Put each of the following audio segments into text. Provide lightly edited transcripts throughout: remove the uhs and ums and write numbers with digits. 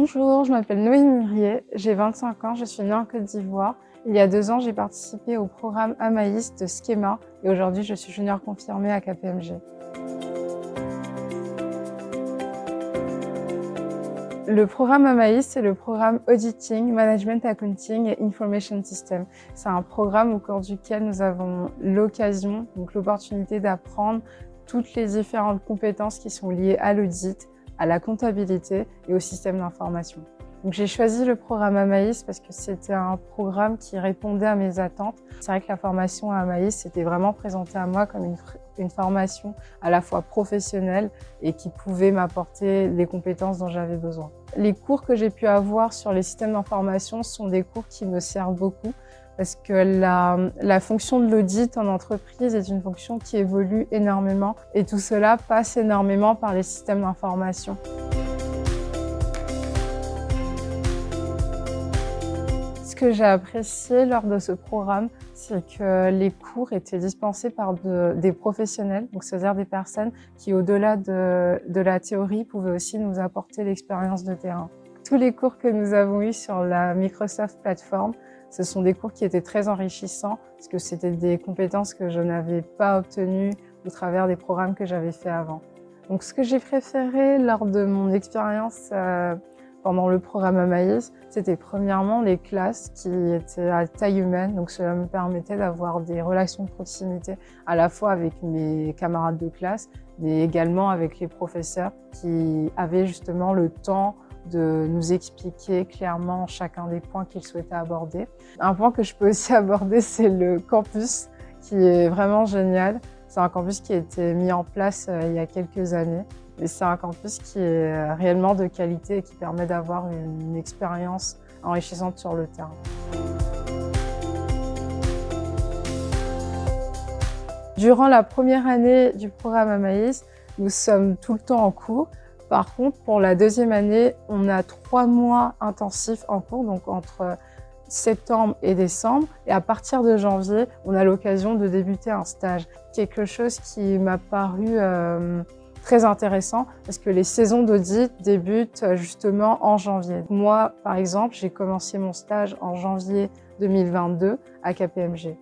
Bonjour, je m'appelle Noémie Mirier, j'ai 25 ans, je suis née en Côte d'Ivoire. Il y a 2 ans, j'ai participé au programme Amaïs de Schema et aujourd'hui, je suis junior confirmée à KPMG. Le programme Amaïs, c'est le programme Auditing, Management Accounting et Information System. C'est un programme au cours duquel nous avons l'occasion, donc l'opportunité d'apprendre toutes les différentes compétences qui sont liées à l'audit, à la comptabilité et au système d'information. Donc j'ai choisi le programme Amaïs parce que c'était un programme qui répondait à mes attentes. C'est vrai que la formation à Amaïs s'était vraiment présentée à moi comme une formation à la fois professionnelle et qui pouvait m'apporter les compétences dont j'avais besoin. Les cours que j'ai pu avoir sur les systèmes d'information sont des cours qui me servent beaucoup parce que la fonction de l'audit en entreprise est une fonction qui évolue énormément et tout cela passe énormément par les systèmes d'information. Ce que j'ai apprécié lors de ce programme, c'est que les cours étaient dispensés par des professionnels, donc c'est-à-dire des personnes qui, au-delà de la théorie, pouvaient aussi nous apporter l'expérience de terrain. Tous les cours que nous avons eus sur la Microsoft Platform, ce sont des cours qui étaient très enrichissants parce que c'était des compétences que je n'avais pas obtenues au travers des programmes que j'avais fait avant. Donc ce que j'ai préféré lors de mon expérience pendant le programme Amaïs, c'était premièrement les classes qui étaient à taille humaine, donc cela me permettait d'avoir des relations de proximité à la fois avec mes camarades de classe, mais également avec les professeurs qui avaient justement le temps de nous expliquer clairement chacun des points qu'ils souhaitaient aborder. Un point que je peux aussi aborder, c'est le campus, qui est vraiment génial. C'est un campus qui a été mis en place il y a quelques années. Et c'est un campus qui est réellement de qualité et qui permet d'avoir une expérience enrichissante sur le terrain. Durant la première année du programme Amaïs, nous sommes tout le temps en cours. Par contre, pour la deuxième année, on a 3 mois intensifs en cours, donc entre septembre et décembre. Et à partir de janvier, on a l'occasion de débuter un stage. Quelque chose qui m'a paru très intéressant parce que les saisons d'audit débutent justement en janvier. Moi, par exemple, j'ai commencé mon stage en janvier 2022 à KPMG.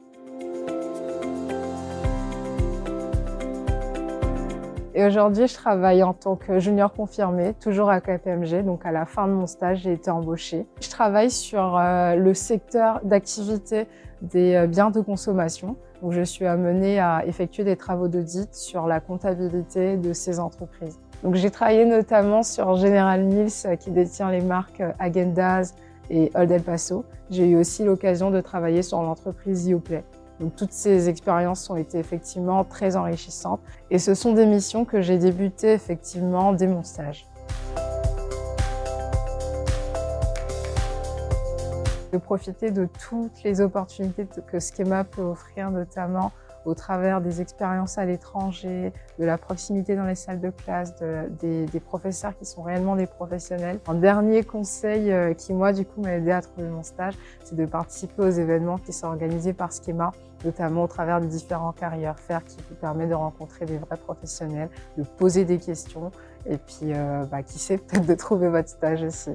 Et aujourd'hui, je travaille en tant que junior confirmé, toujours à KPMG. Donc à la fin de mon stage, j'ai été embauchée. Je travaille sur le secteur d'activité des biens de consommation. Donc je suis amenée à effectuer des travaux d'audit sur la comptabilité de ces entreprises. Donc j'ai travaillé notamment sur General Mills qui détient les marques Häagen-Dazs et Old El Paso. J'ai eu aussi l'occasion de travailler sur l'entreprise Yoplait. Donc toutes ces expériences ont été effectivement très enrichissantes et ce sont des missions que j'ai débutées effectivement dès mon stage. De profiter de toutes les opportunités que Schema peut offrir, notamment au travers des expériences à l'étranger, de la proximité dans les salles de classe, des professeurs qui sont réellement des professionnels. Un dernier conseil qui, moi, du coup, m'a aidé à trouver mon stage, c'est de participer aux événements qui sont organisés par Schema, notamment au travers des différents carrières fairs qui vous permettent de rencontrer des vrais professionnels, de poser des questions et puis, qui sait, peut-être de trouver votre stage aussi.